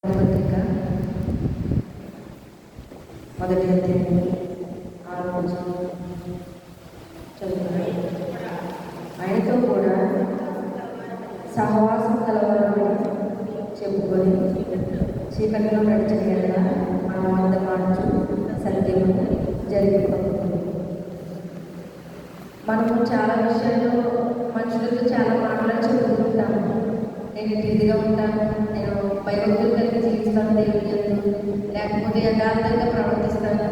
పత్రిక మొదటి అధ్యాయం 6వ వచనం చదువుతున్నాను. ఆయనతో కూడా సహవాసం కలవాలని చెప్పుకొని చీకటిలో నడిచిన ఎడల మనం అబద్ధమాడుచు సత్యము జరిగిపోతుంది. మనము చాలా విషయాల్లో మనుషులతో చాలా మాటలు చెప్పుకుంటాము. నేను ఇదిగా ఉంటాను, నేను భయభక్తులు కలిగి జీవిస్తాను, దేవుని యందు లేకపోతే యథార్థంగా ప్రవర్తిస్తాను,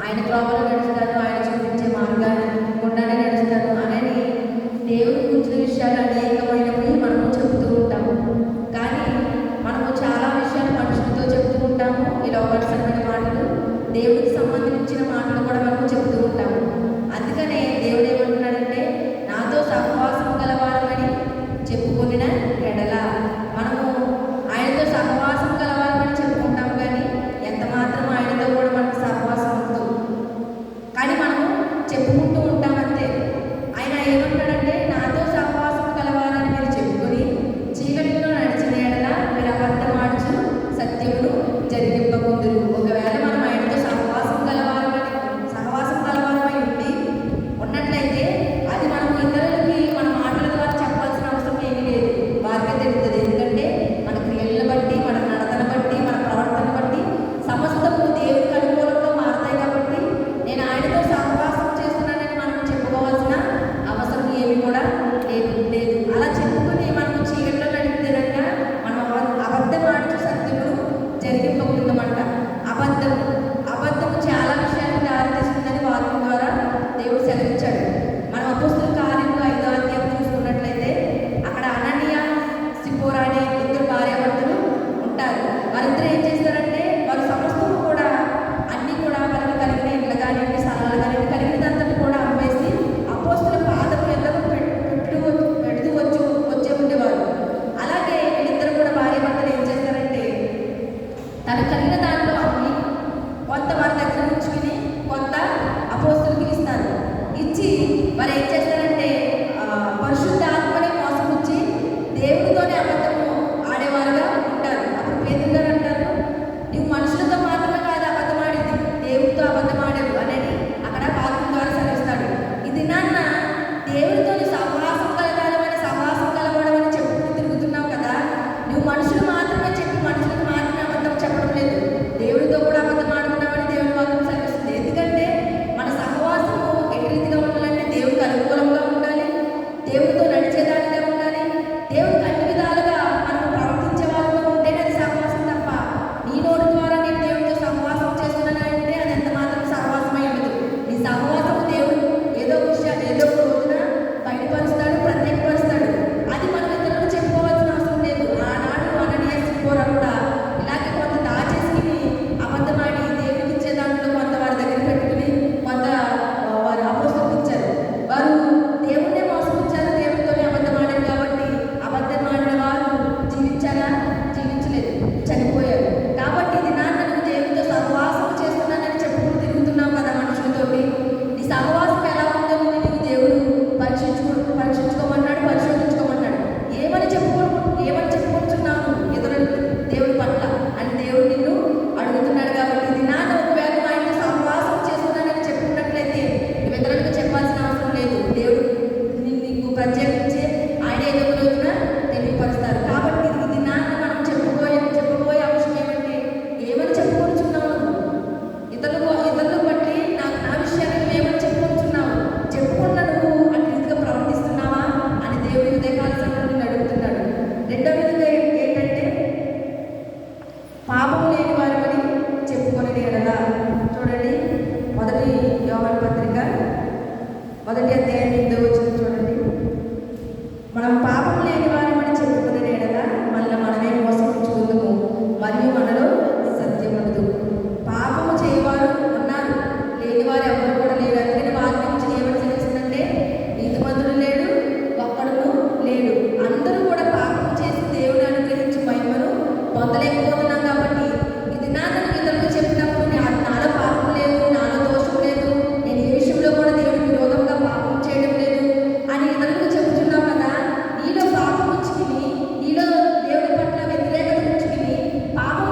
ఆయన త్రోవలో నడుస్తాను, ఆయన చూపించే మార్గాన్ని గుండానే నడుస్తాను అనేది దేవుని గురించిన విషయాలు అనేకమైనవి మనము చెబుతూ ఉంటాము. కానీ మనము చాలా విషయాలు మనుషులతో చెబుతూ ఉంటాము. ఈ లోకానుసరమైన మాటలు, దేవుడికి సంబంధించిన మాటలు కూడా మనము చెబుతూ ఉంటాము. అందుకనే దేవుడు ఏమంటున్నాడంటే, నాతో సహవాసం గలవారమని చెప్పుకొనిన ఎడల, మనము ఆయనతో సహవాసం కలవాలని చెప్పుకుంటాం, కానీ ఎంత మాత్రం ఆయనతో కూడా మనకు సహవాసం ఉంటుంది. కానీ మనము చెప్పుకుంటూ ఉంటాం అంతే. ఆయన ఏమంటాడంటే, నాతో సహవాసం కలవాలని మీరు చెప్పుకొని చీకటిలో నడిచిన ఎడల మీరు అబద్ధమాడుచు సత్యమును జరిగింపకుందురు. ఒకవేళ మనం ఆయనతో సహవాసం కలవాలని ఉండి ఉన్నట్లయితే అది మనం ఇతరులకి మన మాటల ద్వారా చెప్పాల్సిన అవసరం ఏమీ లేదు. వారికే తెలుస్తుంది. ఎందుకంటే మన క్రియలను బట్టి, మన నడతను బట్టి, మన ప్రవర్తన బట్టి సమస్తము దేవుడికి అనుకూలంగా మారుతాయి. కాబట్టి నేను ఆయనతో సహవాసం చేస్తున్నానని మనం చెప్పుకోవాల్సిన అవసరం ఏమి కూడా లేదు. అలా చెప్పుకుని మనం చీకట్లో నడిపితేనక మనం అబద్ధమాడుచు సత్యమును జరిగింపకుందామంట. అబద్ధము చాలా విషయాలకు దారితీస్తుందని వాక్యం ద్వారా దేవుడు సెలవిచ్చాడు. మనం అపోస్తలుల కార్యములు 5వ అధ్యాయం చూసుకున్నట్లయితే అక్కడ అననీయ సిపోరా అనే ఇద్దరు భార్యాభర్తలు ఉంటారు. వారిద్దరు ఏం చేస్తారంటే, వారు సమస్తము కూడా అన్నీ కూడా వారికి కలిగిన ఇళ్ళు కానివ్వండి, స్థలాలు కానివ్వండి, కలిగినదంతా కూడా అమ్మేసి అపోస్తలుల పాదము ఎల్లరూ పెడుతూ వచ్చే ఉండేవారు. అలాగే వీళ్ళిద్దరు కూడా భార్యాభర్తలు ఏం చేస్తారంటే, తనకు కలిగిన దాంట్లో అమ్మి కొంత వారి దగ్గర ఉంచుకుని కొంత అపోస్తలుకి ఇస్తారు. ఇచ్చి వారు ఏం చేస్తారంటే, పరిశుద్ధ ఆత్మని మోసపుచ్చి దేవుడితోనే అబద్ధము ఆడేవారుగా ఉంటారు. అప్పుడు పేతురు గారు అంటారు, నువ్వు మనుషులతో మాత్రమే కాదు అబద్ధమాడేది, దేవుడితో అబద్ధమాడేవు అనేది అక్కడ వాక్యం ద్వారా సెలవిస్తాడు. ఇది నాన్న దేవుడితో సహవాసం కలవాడమని చెప్పుకుని తిరుగుతున్నావు కదా, నువ్వు మనుషులు మాత్రమే చెప్పి మనుషులకు మాత్రమే అబద్ధం చెప్పడం లేదు, దేవుడితో కూడా అబద్ధం ఆడుతున్నామని దేవుడి వాక్యం సెలవిస్తుంది. ఎందుకంటే మన సహవాసము ఎటు రీతిగా ఉండాలంటే దేవుడికి అనుకూలంగా ఉండాలి, దేవుడితో నడిచేదానిగా ఉండాలి, దేవుడికి అన్ని విధాలుగా మనం ప్రవర్తించే వాళ్ళగా ఉంటేనే అది సహవాసం. తప్ప నీ నోటి ద్వారా నేను దేవుడితో సహవాసం చేస్తున్నానంటే అది ఎంత మాత్రం సహవాసమై ఉండదు. నీ సహవాసము దేవుడు ఏదో ఒక రోజున బయటపరుస్తాడు, ప్రత్యేకపరుస్తాడు. అది మనం ఇతరులకు చెప్పుకోవాల్సిన అవసరం లేదు. ఆనాడు అననీయ సిపోరా కూడా ఇలాగే కొంత దాచేసుకుని అబద్ధమాడి దేవుడికి ఇచ్చే దాంట్లో కొంత వారి దగ్గర పెట్టుకుని కొంత వారు అపోస్తలులకు ఇచ్చారు. వారు దేవుణ్ణే మోసపుచ్చారు, దేవుడితోనే అబద్ధమాడారు. కాబట్టి అబద్ధమాడిన వారు జీవించారా? జీవించలేదు, చనిపోయారు. కాబట్టి ఇది నాన్న నువ్వు దేవుడితో సహవాసం చేస్తున్నానని చెప్పుకుంటూ తిరుగుతున్నావు కదా మనుషులతోటి. నీ సహవాసం ఎలా ఉందో నీకు దేవుడు పరీక్షించుకోమన్నాడు, పరిశోధించుకోమన్నాడు. ఏమని చెప్పుకుంటున్నావు ఇతరులకు దేవుడి పట్ల అని దేవుడు నిన్ను అడుగుతున్నాడు. కాబట్టి ఇది నాన్న ఒకవేళ ఆయనతో సహవాసం చేస్తున్నానని చెప్పుకున్నట్లయితే నువ్వు ఇతరులకు చెప్పాల్సిన అవసరం లేదు. దేవుడు నీకు ప్రత్యేకించి ఆయన ఏదో ఒక రోజున తెలియపరుస్తారు. కాబట్టి ఇది నాన్న మనం చెప్పబోయే అంశం ఏమంటే, ఏమని చెప్పుకొచ్చున్నావు ఇతరులు బట్టి నా విషయాన్ని ఏమని చెప్పుకొచ్చున్నావు, చెప్పుకున్న నువ్వు అటు రీతిగా ప్రవర్తిస్తున్నావా అని దేవుడి ఉదయకాల సమయంలో అడుగుతున్నాడు. రెండో విధంగా ఏంటంటే, పాపం లేని వారమని చెప్పుకొని ఎడల. చూడండి, మొదటి యోహాను పత్రిక 1వ అధ్యాయం 8వ వచనం చూడండి. మనం పాపం లేని వారమని చెప్పుకునే ఎడల మళ్ళీ మనమే మోసపుచ్చుకుందుము, మరియు మనలో సత్యం ఉండదు. పాపము చేయవారు ఉన్నారు, లేనివారు ఎవరు కూడా లేరు. అందుకని వాక్యం నుంచి ఏమని తెలుస్తుందంటే, నీతిమంతుడు లేడు, ఒక్కడును లేడు. అందరూ కూడా పాపం చేసి దేవుని అనుగ్రహించి మహిమను పొందలేకపోతున్నాం. కాబట్టి ఇది నాన్న ఇతరులకు చెప్పినప్పుడు నాలో పాపం లేదు, నాలో దోషం లేదు, నేను ఏ విషయంలో కూడా దేవుడికి విరోధంగా పాపం చేయడం లేదు అని ఇతరులకు చెబుతున్నావు కదా. నీలో పాపం ఉంచుకుని, నీలో దేవుడి పట్ల వ్యతిరేకత ఉంచుకుని పాపం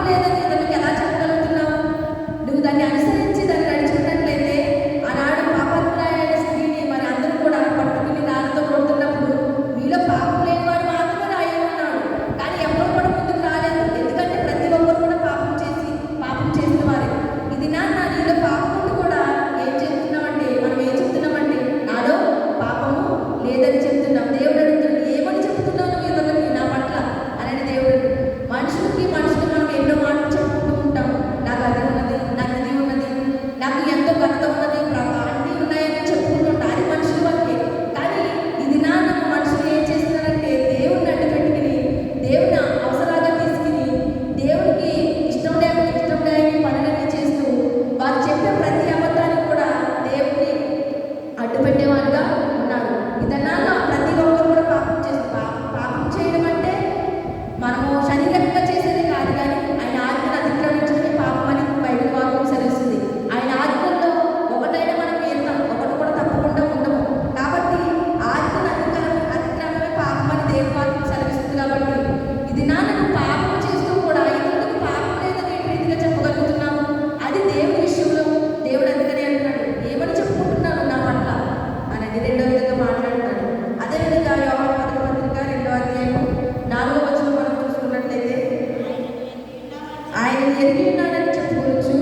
ఆయన ఎరిగి ఉన్నాడని చెప్పుకోవచ్చు.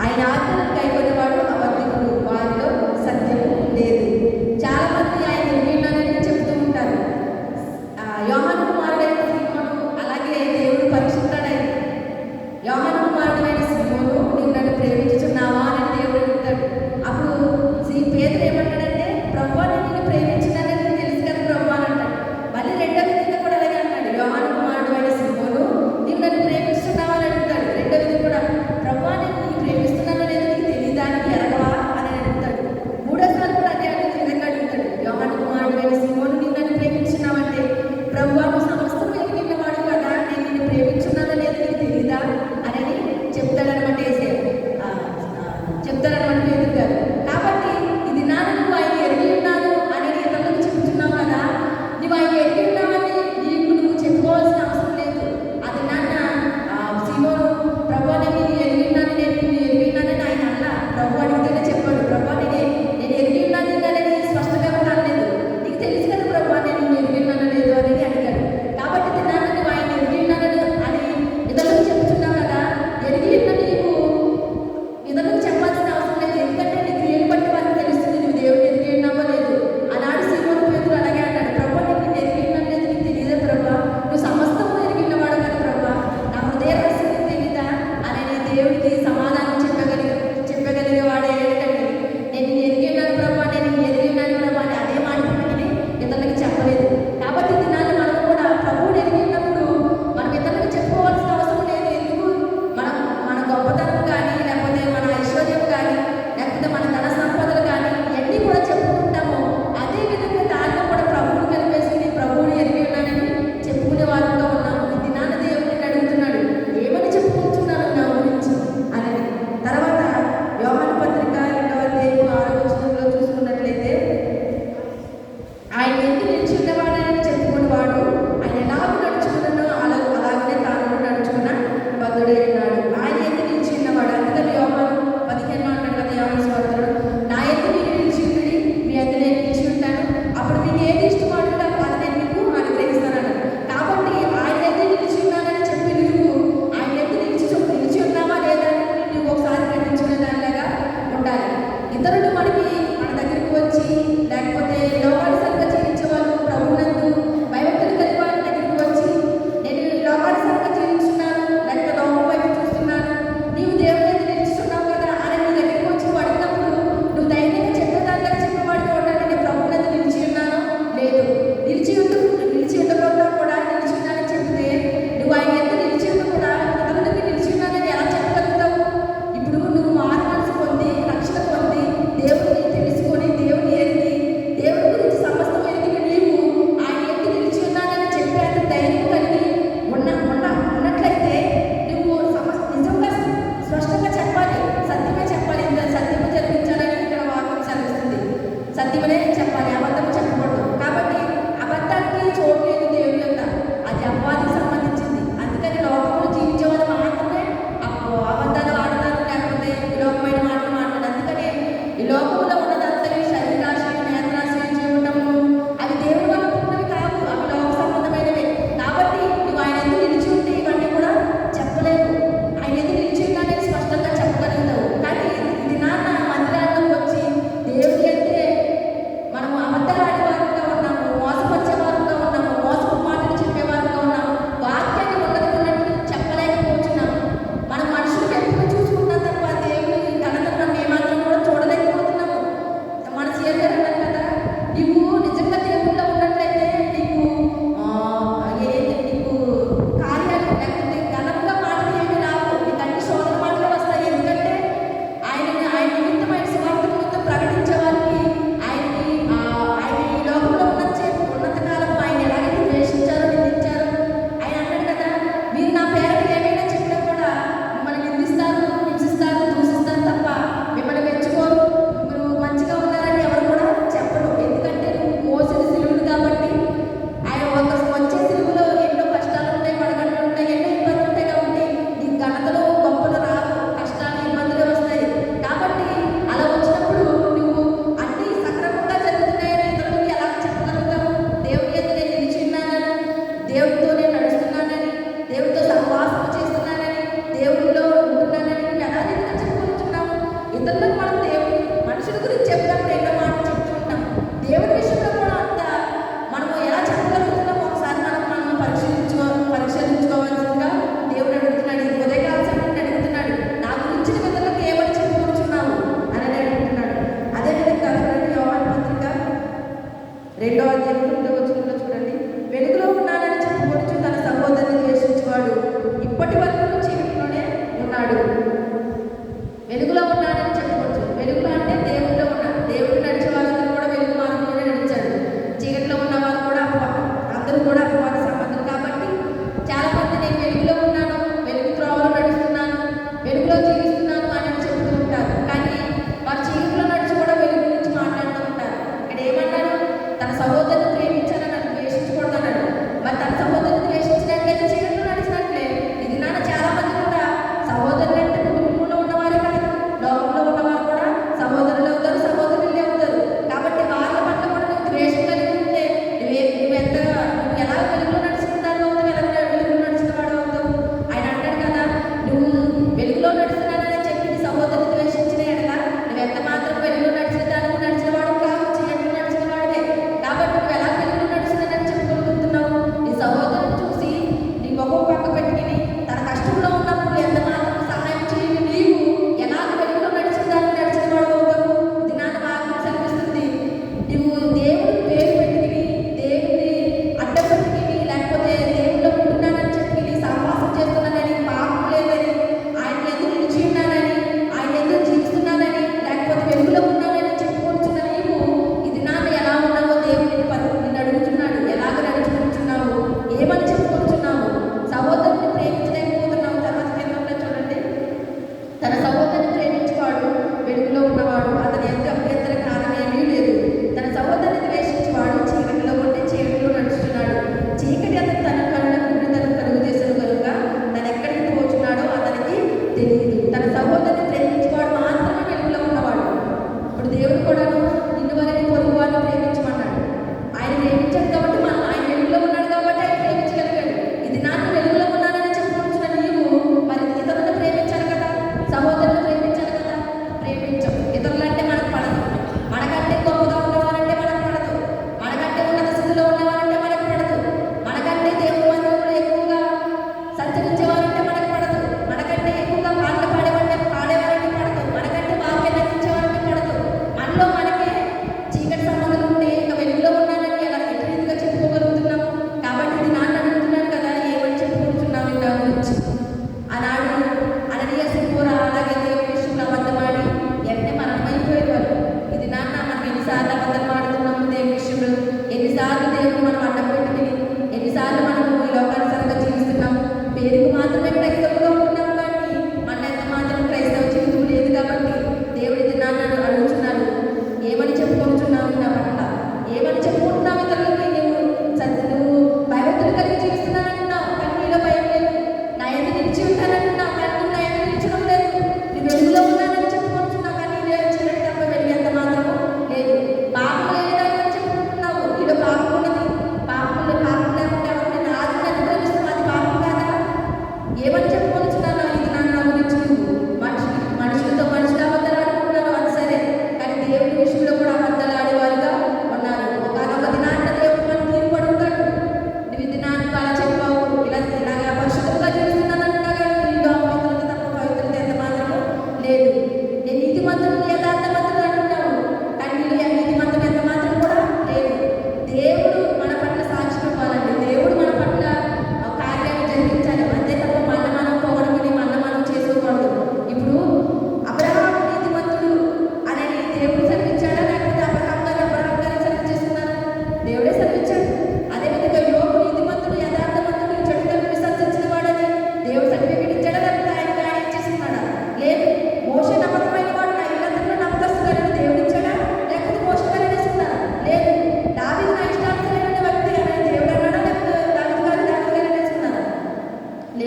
ఆయన ఆజ్ఞలను కైకొనేవాడు అబద్ధికుడు, వారిలో సత్యము లేదు. చాలా మంది ఆయన ఎరిగి ఉన్నాడని చెప్తూ ఉంటారు. యోహాను కుమారుడైన సీమోను, అలాగే దేవుడు పరీక్షిస్తాడని. యోహాను కుమారుడైన సీమోను, నీవు నన్ను ప్రేమించుచున్నావా అని దేవుడు అడుగుతాడు. అప్పుడు పేతురు ఏమంటాడంటే, ప్రభువా నేను నిన్ను ప్రేమించినానని నీకు తెలుసు కదా ప్రభువా అని అంటాడు. మళ్ళీ రెండో విధంగా కూడా అలాగే అంటాడు, యోహాను కుమారుడైన సీమోను, నీవు నన్ను ప్రేమిస్తున్నావా అని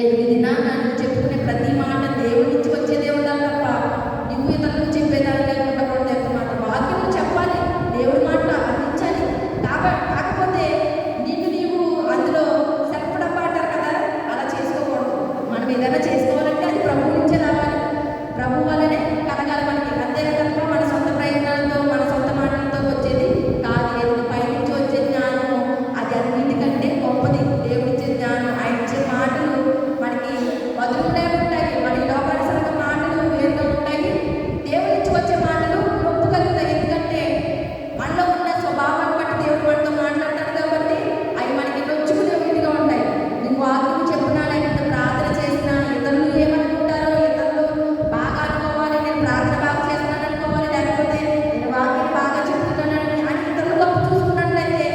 ఇది నాకు చెప్పుకునే ప్రతి మాట దేవుడి నుంచి వచ్చేదే ఉండాలి తప్ప నువ్వు ఇతరులకు చెప్పేదాన్ని ఉండకూడదు. ఎంత మాట వాక్యం చెప్పాలి, దేవుడి మాట అందించాలి. కాకపోతే నిన్ను నీవు అందులో సెల్ఫ్ అంటారు కదా, అలా చేసుకోకూడదు. మనం ఏదైనా చేసుకోవాలంటే అది ప్రభువు నుంచే రావాలి, ప్రభు వల్లనే కలగాలి మనకి. అంతే తప్ప మన సొంత ప్రయత్నాలతో మన సొంత మాటలతో వచ్చేది కాదు. ఏది పైనుంచి వచ్చే జ్ఞానము అది అన్నిటికంటే గొప్పది. దేవుడిచ్చే జ్ఞానం, ఆయన ఇచ్చే మాటలు మనకి వదులునే ఉంటాయి. మన లోకానుసరంగా మాటలు వేరుగా ఉంటాయి, దేవుడి నుంచి వచ్చే మాటలు నొప్పు కలుగుతాయి. ఎందుకంటే మనలో ఉన్న స్వభావాన్ని బట్టి దేవుడు మనతో మాట్లాడతాడు కాబట్టి అవి మనకి నొచ్చుకునే విధిగా ఉంటాయి. నీకు వాక్యం చెప్పినా, లేకపోతే ప్రార్థన చేసినా ఇతరులు ఏమనుకుంటారో, ఇతరులు బాగా అనుకోవాలి, నేను ప్రార్థన బాగా చేస్తున్నాను అనుకోవాలి, లేకపోతే నేను వాక్యం బాగా చెప్తున్నానని అని ఇతరులు గొప్ప చూసుకున్నట్లయితే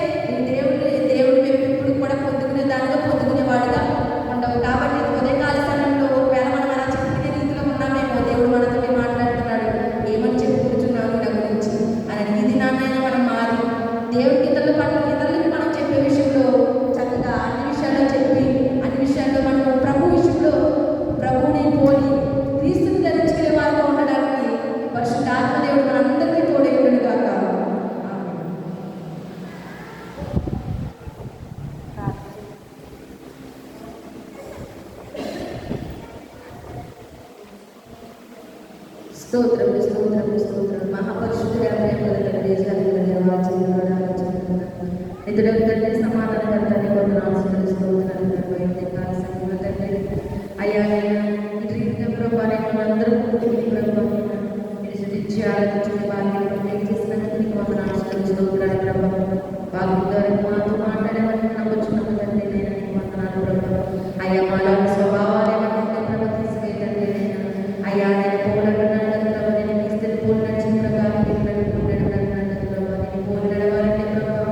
దేవుడు ఎప్పుడు కూడా పొందుకునే దానిగా పొందుకునేవాడుగా ఉండవు. కాబట్టి ఉదయకాల సమయంలో ఒకవేళ మనం అలా చెప్పుకునే రీతిలో ఉన్నామేమో, దేవుడు మనతో మాట్లాడుతున్నాడు, ఏమని చెప్పుకుంటున్నాను నా గురించి అని. ఇది నాన్నైనా మనం మారి దేవుడికి ఇతరులకు మనం చెప్పే విషయంలో చక్కగా అన్ని విషయాల్లో చెప్పి, అన్ని విషయాల్లో మనం ప్రభు విషయంలో ప్రభువుని పోలి క్రీస్తుని ధరించుకునే వారిగా ఉండడానికి పరిశుద్ధాత్మ దేవుడు మనందరికీ తోడేయుడు గాక. స్తోత్రం స్తోత్రం స్తోత్రం. మహాపరిశుద్ధుడా, ఇతరుల తండ్రి సమాధానకర్తని వందనాలు స్తోత్రాలు తండ్రి. అయ్యా ఇటు రీతిగా ప్రభావం మనందరూ ప్రభావం మీరు శుద్ధించి ఆరాధించుకునే వారిని చేసినందుకు నీకు వందనాలు స్తోత్రాలు ప్రభావం. వారి ద్వారా మాతో మాట్లాడేవారిని నమ్మొచ్చున్నాము తండ్రి. నేను నీకు వందనాలు ప్రభావం. అయ్యా మాలో స్వభావాలు ఏమంటే ప్రభావ తీసుకెళ్ళండి. అయ్యా నేను పోలంటున్నాను కదా ప్రభావ, నేను ఇస్తే పోలు నడిచిన ప్రకారం పిల్లలు పోలేడు ప్రభావ. నేను పోలు నడవాలంటే ప్రభావ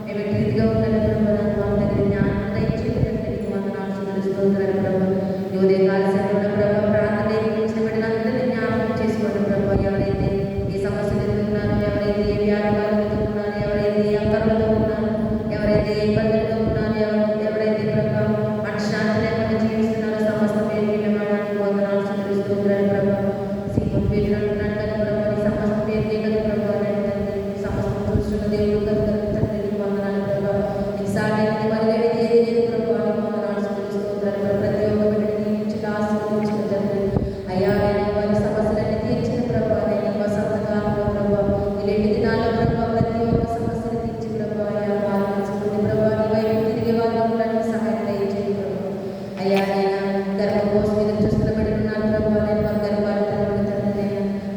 మేము రీతిగా ఉండాలి ప్రభావ. మా దగ్గర జ్ఞానం దయచేయండి. నీకు వందనాలు స్తోత్రాలు ప్రభావ. ఈ ఉదయకాల సమయంలో ప్రభావ ప్రార్థన ఇచ్చిన బిడ్డలందరినీ జ్ఞాపకం చేసుకోండి ప్రభావ. ఎవరైతే ఏ సమస్యలు ఉన్నారో, ఎవరైతే ఏ వ్యాపారాలతో ఉన్నారో, ఎవరైతే ఏ అక్కర్లతో ఉన్నారో, ఎవరైతే ఏ ఇబ్బందులతో ఉన్నారో, ఎవరైతే ప్రభావ మనశ్శాంతి లేకుండా జీవిస్తున్నారో సమస్త పేరు వాడానికి వందనాలు స్తోత్రాలు ప్రభావ. సీమన్ పేరు అంటున్నాను కదా ప్రభావ, నీ సమస్త పేరు కదా ప్రభావ. సమస్తం చూస్తున్న దేవుడు కదా తండ్రి, నీకు వందనాలు ప్రభావ. నీకు సాటి మరిగేది ఏది లేదు ప్రభావ. నీకు వందనాలు స్తోత్రాలు ప్రభావ. ప్రతి ఒక్క బిడ్డని నుంచి ఆశీర్వదించిన తండ్రి. అయ్యా నేను వారి సమస్యలన్నీ తీర్చిన ప్రభావ. నేను వసంతకాలంలో ప్రభావ, ఇలాంటి దినాల్లో ప్రభావ ప్రతి ఒక్క సమస్యను తీర్చి ప్రభావ. అయ్యా వారు తెలుసుకుని ప్రభావ నీ వైపు తిరిగే వారిని ఉండడానికి సహాయం దయచేయండి ప్రభావ. అయ్యా నేను గర్భకోశం మీద చూస్తున్న పెడుతున్నాను ప్రభావ. నేను వారి గర్భాలు తండ్రి.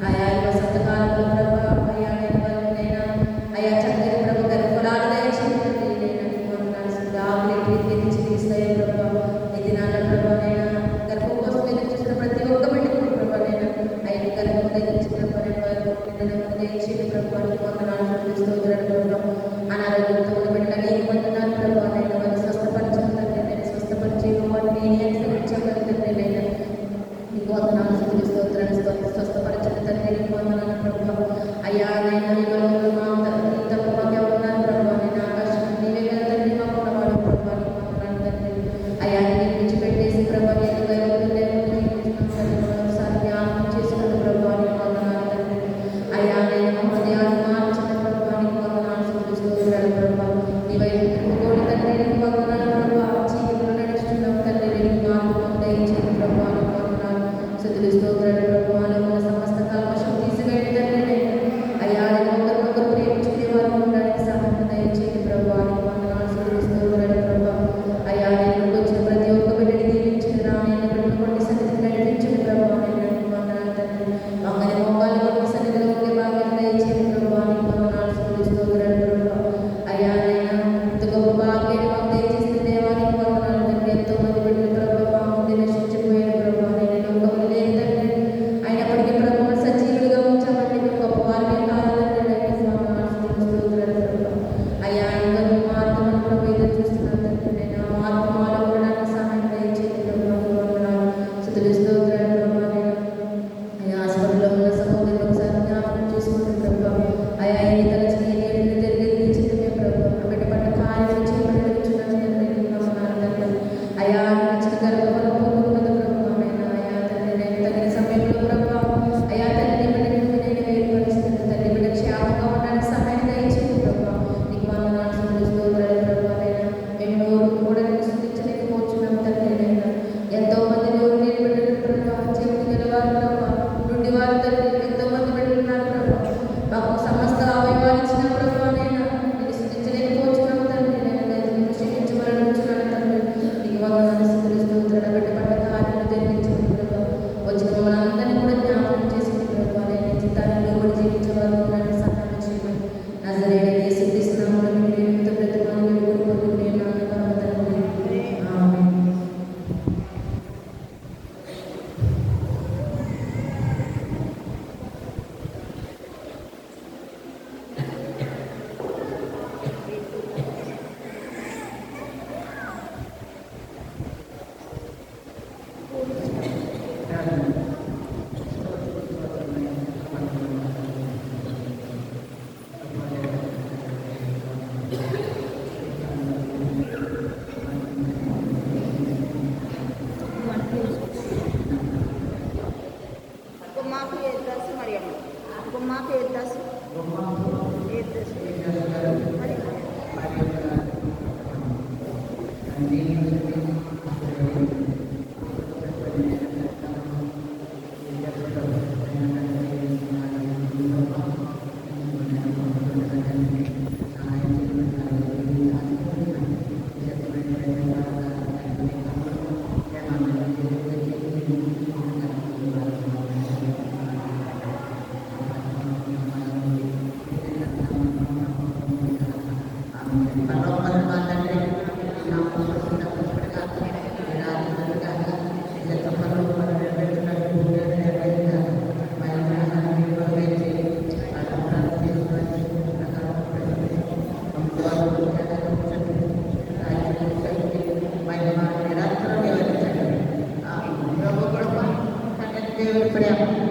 అయ్యా వసంతకాలంలో ప్రభావ అయ్యా నేను వారినైనా అయ్యా చక్కని ప్రభు గర్భఫలాలు దయచేయండి. నేను నీకు వందనాలు ఆవులు ఎత్తి తీస్తాయి ప్రభావ. ఈ దినాల్లో ప్రభావ నేను గర్భకోశం మీద చూస్తున్న ప్రతి ఒక్క బిడ్డకు ప్రభావ నేను ఆయన గర్భం దయచేసి ప్రభావ. నేను వారి దయచేయండి ప్రభావ. నీకు వందనాలు స్తోత్రాలు ప్రభావ. అనారోగ్యంతో ఉన్న బిడ్డలు నీకు వందనాలు ప్రభావ. నేను వారిని స్వస్థపరచుకుంటాను. నేను స్వస్థపరిచే వారిని నేను అనుసరించగలుగుతాను. నేను నీకు వందనాలు స్తోత్రాలు స్వస్థపరచండి తండ్రి. నీకు వందనాలు ప్రభావ. అయ్యా నేను ఈ లోకంలో నీ తప్ప మాకు ఎవరున్నారు ప్రభావ. నేను ఆకాశం నీవే కదా తండ్రి, మాకు ఉన్నవాడు ప్రభావ. నీకు వందనాలు తండ్రి. అయ్యా నేను విడిచిపెట్టేసి ప్రభావ నేను ఒకసారి జ్ఞాపకం చేసుకున్న ప్రభావ. నీకు వందనాలు తండ్రి. అయ్యా నేను మా హృదయాన్ని మార్చిన ప్రభావ. నీకు వందనాలు స్తోత్రాలు ప్రభావ. నీ వైపు తిరుగుకోండి తండ్రి. నీకు వందనాలు ప్రభావ. చీకటిలో నడుస్తున్నాం తండ్రి. నీకు మార్గం దయచేయండి ప్రభావ. నీకు వందనాలు స్తోత్రాలు ప్రభావ. ఉన్న సమస్త కల్మషం తీసివేయండి తండ్రి. అయ్యా నేను ఒకరినొకరు ప్రేమించుకునే వారు ఉండడానికి సహాయం దయచేయండి ప్రభావ. నీకు వందనాలు స్తోత్రాలు ప్రభావ. అయ్యా నేను వచ్చిన ప్రతి ఒక్క బిడ్డని దీవించండి. నేను పెట్టుకోండి సన్నిధిని నడిపించండి ప్రభావ. నేను నీకు వందనాలు తండ్రి. మమ్మల్ని మోకాలు కొన్ని సన్నిధిలో ఉండే భాగ్యం దయచేయండి ప్రభావ. నీకు వందనాలు స్తోత్రాలు ప్రభావ. అయ్యా నేను ఇంత గొప్ప భాగ్యాన్ని మాకు దయచేసిన దేవా నీకు వందనాలు తండ్రి. ఎంతో మంది బిడ్డలు ప్రభావ మా ముందే నశించిపోయారు ప్రభావ. నేను లోకంలో లేదు తండ్రి. అయినప్పటికీ ప్రభావ సజీవులుగా ఉంచామంటే మేము గొప్పవారిని కాదు తండ్రి. నీకు వందనాలు స్తోత్రాలు ప్రభావ. అయ్యా ఇంకా మీ మార్గం ప్రభావ ఎదురు చూస్తున్నాను తండ్రి. నేను ఆ మార్గం మాలో ఉండడానికి సహాయం దయచేయండి ప్రభావ. నీకు వందనాలు స్తోత్రాలు ప్రభావ. నేను అయ్యా హాస్పిటల్లో ఉన్న సహోదరులు ఒకసారి జ్ఞాపకం చేసుకుంటే ప్రభావ. అయ్యా ఎన్ని తలచి ఏడు జరిగేది చిత్తమే ప్రభావ. బిడ్డ పట్ల కార్యం చేయబడి వచ్చున్నాను తండ్రి. నీకు వందనాలు తండ్రి. అయ్యా ఇచ్చిన గర్భఫలం Gumma ke das Mariam. Gumma ke das. Das. Terima kasih.